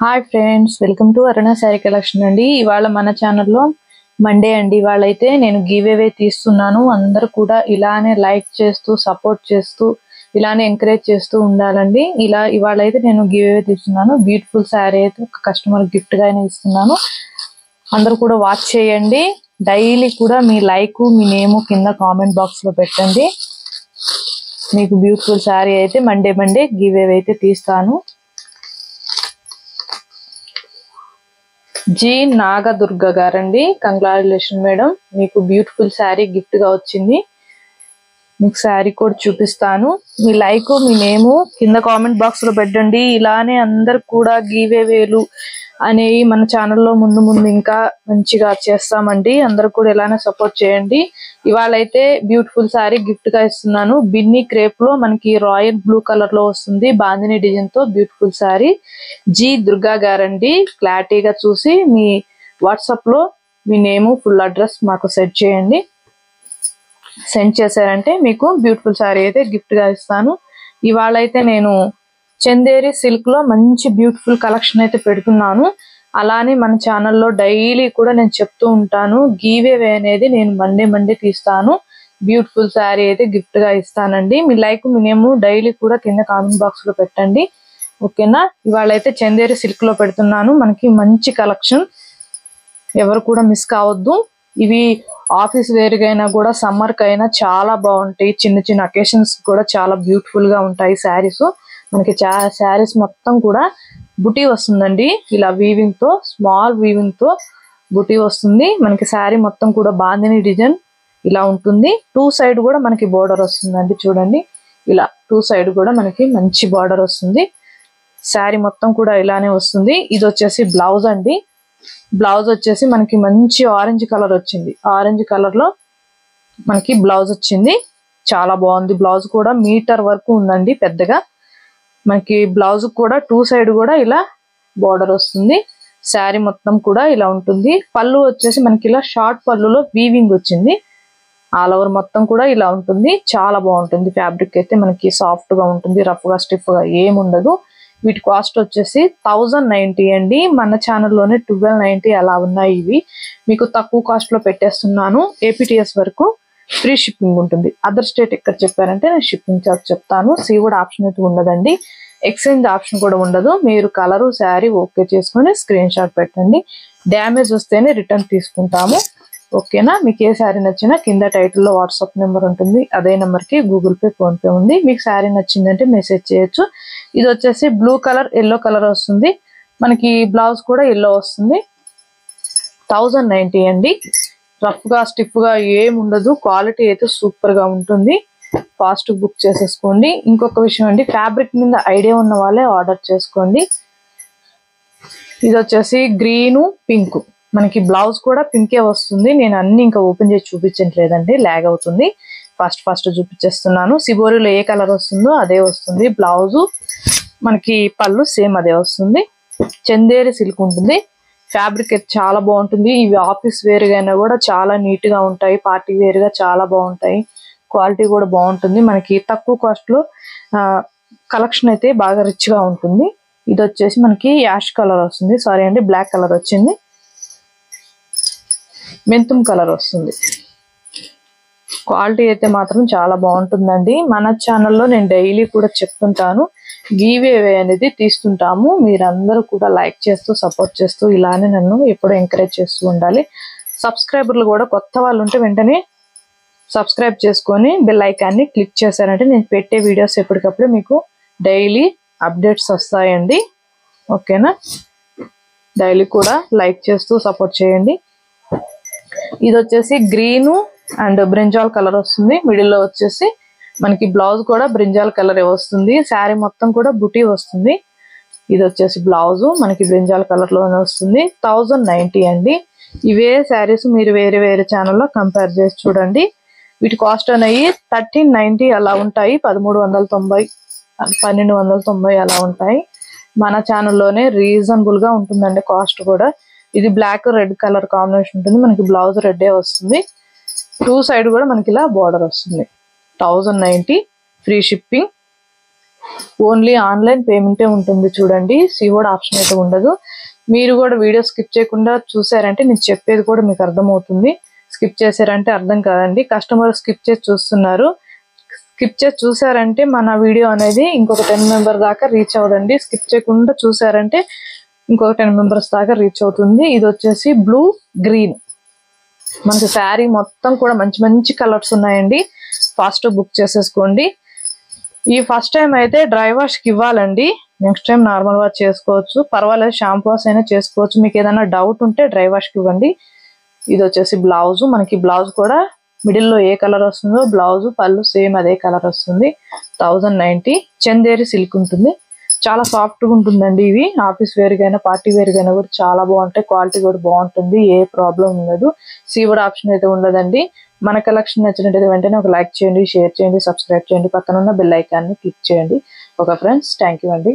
Hi friends, welcome to Aruna sari collection అండి. ఇవాళ మన ఛానల్లో మండే అండి. ఇవాళ అయితే నేను గివ్ అవే తీస్తున్నాను. అందరూ కూడా ఇలానే లైక్ చేస్తూ సపోర్ట్ చేస్తూ ఇలానే ఎంకరేజ్ చేస్తూ ఉండాలండి. ఇవాళ అయితే నేను గివ్ అవే తీస్తున్నాను. బ్యూటిఫుల్ శారీ అయితే ఒక కస్టమర్ గిఫ్ట్ గా ఇస్తున్నాను. అందరూ కూడా వాచ్ చేయండి. డైలీ కూడా మీ లైక్ మీ నేమ్ కింద కామెంట్ బాక్స్ లో పెట్టండి. మీకు బ్యూటిఫుల్ శారీ అయితే మండే గివ్ అవే అయితే తీస్తాను. జి నాగదుర్గ గారండి, కంగ్రాచులేషన్ మేడం, మీకు బ్యూటిఫుల్ శారీ గిఫ్ట్ గా వచ్చింది. మీకు శారీ కూడా చూపిస్తాను. మీ లైక్ మీ నేమ్ కింద కామెంట్ బాక్స్ లో పెట్టండి. ఇలానే అందరు కూడా గివ్ అవేలు అనేవి మన ఛానల్లో ముందు ఇంకా మంచిగా చేస్తామండి. అందరు కూడా ఇలానే సపోర్ట్ చేయండి. ఇవాళ అయితే బ్యూటిఫుల్ శారీ గిఫ్ట్ గా ఇస్తున్నాను. బిన్నీ క్రేప్ లో మనకి రాయల్ బ్లూ కలర్ లో వస్తుంది. బాందిని డిజైన్ తో బ్యూటిఫుల్ శారీ. జి దుర్గా గారండి, క్లారిటీగా చూసి మీ వాట్సాప్ లో మీ నేమ్ ఫుల్ అడ్రస్ మాకు సెండ్ చేయండి. సెండ్ చేశారంటే మీకు బ్యూటిఫుల్ శారీ అయితే గిఫ్ట్ గా ఇస్తాను. ఇవాళ అయితే నేను చందేరి సిల్క్ లో మంచి బ్యూటిఫుల్ కలెక్షన్ అయితే పెడుతున్నాను. అలానే మన ఛానల్లో డైలీ కూడా నేను చెప్తూ ఉంటాను, గివ్ అవే అనేది నేను మండే తీస్తాను. బ్యూటిఫుల్ శారీ అయితే గిఫ్ట్ గా ఇస్తానండి. మీ లైక్ మీ నేమ్ డైలీ కూడా కింద కామెంట్ బాక్స్ లో పెట్టండి, ఓకేనా. ఇవాళ అయితే చందేరి సిల్క్ లో పెడుతున్నాను. మనకి మంచి కలెక్షన్, ఎవరు కూడా మిస్ కావద్దు. ఇవి ఆఫీస్ వేర్ గైనా కూడా సమ్మర్ కైనా చాలా బాగుంటాయి. చిన్న చిన్న అకేషన్స్ కూడా చాలా బ్యూటిఫుల్ గా ఉంటాయి శారీస్. మనకి శారీస్ మొత్తం కూడా బుటీ వస్తుందండి. ఇలా వీవింగ్ తో, స్మాల్ వీవింగ్ తో బుటీ వస్తుంది. మనకి శారీ మొత్తం కూడా బాందిని డిజైన్ ఇలా ఉంటుంది. టూ సైడ్ కూడా మనకి బోర్డర్ వస్తుందండి. చూడండి, ఇలా టూ సైడ్ కూడా మనకి మంచి బోర్డర్ వస్తుంది. శారీ మొత్తం కూడా ఇలానే వస్తుంది. ఇది వచ్చేసి బ్లౌజ్ అండి. బ్లౌజ్ వచ్చేసి మనకి మంచి ఆరెంజ్ కలర్ వచ్చింది. ఆరెంజ్ కలర్ లో మనకి బ్లౌజ్ వచ్చింది. చాలా బాగుంది. బ్లౌజ్ కూడా మీటర్ వరకు ఉందండి పెద్దగా. మనకి బ్లౌజ్ కూడా టూ సైడ్ కూడా ఇలా బోర్డర్ వస్తుంది. శారీ మొత్తం కూడా ఇలా ఉంటుంది. పళ్ళు వచ్చేసి మనకి ఇలా షార్ట్ పళ్ళులో వీవింగ్ వచ్చింది. ఆల్ ఓవర్ మొత్తం కూడా ఇలా ఉంటుంది. చాలా బాగుంటుంది. ఫ్యాబ్రిక్ అయితే మనకి సాఫ్ట్ గా ఉంటుంది. రఫ్ గా స్టిఫ్ గా ఏముండదు. వీటి కాస్ట్ వచ్చేసి 1090 అండి. మన ఛానల్లోనే 1290 అలా ఉన్నాయి. ఇవి మీకు తక్కువ కాస్ట్ లో పెట్టేస్తున్నాను. ఏపీటీఎస్ వరకు ఫ్రీ షిప్పింగ్ ఉంటుంది. అదర్ స్టేట్ ఎక్కడ చెప్పారంటే నేను షిప్పింగ్ చార్జ్ చెప్తాను. సీవుడ్ ఆప్షన్ అయితే ఉండదండి. ఎక్స్చేంజ్ ఆప్షన్ కూడా ఉండదు. మీరు కలరు శారీ ఓకే చేసుకుని స్క్రీన్ షాట్ పెట్టండి. డ్యామేజ్ వస్తేనే రిటర్న్ తీసుకుంటాము, ఓకేనా. మీకు ఏ శారీ నచ్చినా కింద టైటిల్లో వాట్సాప్ నెంబర్ ఉంటుంది. అదే నెంబర్కి గూగుల్ పే, ఫోన్ పే ఉంది. మీకు శారీ నచ్చిందంటే మెసేజ్ చేయొచ్చు. ఇది వచ్చేసి బ్లూ కలర్, ఎల్లో కలర్ వస్తుంది. మనకి బ్లౌజ్ కూడా ఎల్లో వస్తుంది. 1090 అండి. రఫ్ గా స్టిఫ్ గా ఏం ఉండదు. క్వాలిటీ అయితే సూపర్ గా ఉంటుంది. ఫాస్ట్ బుక్ చేసేసుకోండి. ఇంకొక విషయం అండి, ఫ్యాబ్రిక్ మీద ఐడియా ఉన్న వాళ్ళే ఆర్డర్ చేసుకోండి. ఇది వచ్చేసి గ్రీను పింక్, మనకి బ్లౌజ్ కూడా పింకే వస్తుంది. నేను అన్ని ఇంకా ఓపెన్ చేసి చూపించట్లేదండి, లాగ్ అవుతుంది. ఫాస్ట్ చూపించేస్తున్నాను. సిబోరిలో ఏ కలర్ వస్తుందో అదే వస్తుంది. బ్లౌజు మనకి పళ్ళు సేమ్ అదే వస్తుంది. చందేరి సిల్క్ ఉంటుంది. ఫ్యాబ్రిక్ అయితే చాలా బాగుంటుంది. ఇవి ఆఫీస్ వేర్ అయినా కూడా చాలా నీట్ గా ఉంటాయి. పార్టీ వేర్ గా చాలా బాగుంటాయి. క్వాలిటీ కూడా బాగుంటుంది. మనకి తక్కువ కాస్ట్ లో కలెక్షన్ అయితే బాగా రిచ్ గా ఉంటుంది. ఇది వచ్చేసి మనకి యాష్ కలర్ వస్తుంది. సారీ అండి, బ్లాక్ కలర్ వచ్చింది. మెంతుం కలర్ వస్తుంది. క్వాలిటీ అయితే మాత్రం చాలా బాగుంటుందండి. మన ఛానల్లో నేను డైలీ కూడా చెప్తుంటాను, గివ్ అవే అనేది తీస్తుంటాము. మీరందరూ కూడా లైక్ చేస్తూ సపోర్ట్ చేస్తూ ఇలానే నన్ను ఎప్పుడూ ఎంకరేజ్ చేస్తూ ఉండాలి. సబ్స్క్రైబర్లు కూడా కొత్త వాళ్ళు ఉంటే వెంటనే సబ్స్క్రైబ్ చేసుకొని బెల్ ఐకాన్ని క్లిక్ చేశారంటే నేను పెట్టే వీడియోస్ ఎప్పటికప్పుడు మీకు డైలీ అప్డేట్స్ వస్తాయండి, ఓకేనా. డైలీ కూడా లైక్ చేస్తూ సపోర్ట్ చేయండి. ఇది వచ్చేసి గ్రీను అండ్ బ్రింజాల్ కలర్ వస్తుంది. మిడిల్ లో వచ్చేసి మనకి బ్లౌజ్ కూడా బ్రింజాల్ కలర్ వస్తుంది. శారీ మొత్తం కూడా బుటీ వస్తుంది. ఇది వచ్చేసి బ్లౌజ్ మనకి బ్రింజాల్ కలర్ లోనే వస్తుంది. 1090 అండి. ఇవే శారీస్ మీరు వేరే ఛానల్లో కంపేర్ చేసి చూడండి. వీటి కాస్ట్ అనేవి 1390 అలా ఉంటాయి. 1390, 1290 అలా ఉంటాయి. మన ఛానల్లోనే రీజనబుల్ గా ఉంటుందండి కాస్ట్ కూడా. ఇది బ్లాక్ రెడ్ కలర్ కాంబినేషన్ ఉంటుంది. మనకి బ్లౌజ్ రెడ్ వస్తుంది. టూ సైడ్ కూడా మనకి ఇలా బోర్డర్ వస్తుంది. 1090 ఫ్రీ షిప్పింగ్. ఓన్లీ ఆన్లైన్ పేమెంటే ఉంటుంది చూడండి, సిఓడి ఆప్షన్ అయితే ఉండదు. మీరు కూడా వీడియో స్కిప్ చేయకుండా చూసారంటే నేను చెప్పేది కూడా మీకు అర్థమవుతుంది. స్కిప్ చేశారంటే అర్థం కాదండి. కస్టమర్ స్కిప్ చేసి చూస్తున్నారు, స్కిప్ చేసి చూసారంటే మన వీడియో అనేది ఇంకొక 10 మెంబర్ దాకా రీచ్ అవ్వదండి. స్కిప్ చేయకుండా చూసారంటే ఇంకొక 10 మెంబర్స్ దాకా రీచ్ అవుతుంది. ఇది వచ్చేసి బ్లూ గ్రీన్, మనకి శారీ మొత్తం కూడా మంచి మంచి కలర్స్ ఉన్నాయండి. ఫాస్ట్ బుక్ చేసేసుకోండి. ఈ ఫస్ట్ టైం అయితే డ్రై వాష్ కి ఇవ్వాలండి, నెక్స్ట్ టైం నార్మల్ వాష్ చేసుకోవచ్చు, పర్వాలేదు షాంపూ వాష్ అయినా చేసుకోవచ్చు. మీకు ఏదైనా డౌట్ ఉంటే డ్రై వాష్ కి ఇవ్వండి. ఇది వచ్చేసి బ్లౌజ్, మనకి బ్లౌజ్ కూడా మిడిల్ లో ఏ కలర్ వస్తుందో బ్లౌజ్ పళ్ళు సేమ్ అదే కలర్ వస్తుంది. 1090 చందేరి సిల్క్ ఉంటుంది, చాలా సాఫ్ట్ గా ఉంటుందండి. ఇవి ఆఫీస్ వేర్ గైనా పార్టీ వేర్ గైనా కూడా చాలా బాగుంటాయి, క్వాలిటీ కూడా బాగుంటుంది, ఏ ప్రాబ్లం ఉండదు. సీవుడ్ ఆప్షన్ అయితే ఉండదండి. మన కలెక్షన్ నచ్చినట్టయితే వెంటనే ఒక లైక్ చేయండి, షేర్ చేయండి, సబ్స్క్రైబ్ చేయండి, పక్కన ఉన్న బెల్ ఐకాన్ని క్లిక్ చేయండి. ఓకే ఫ్రెండ్స్, థ్యాంక్ యూ అండి.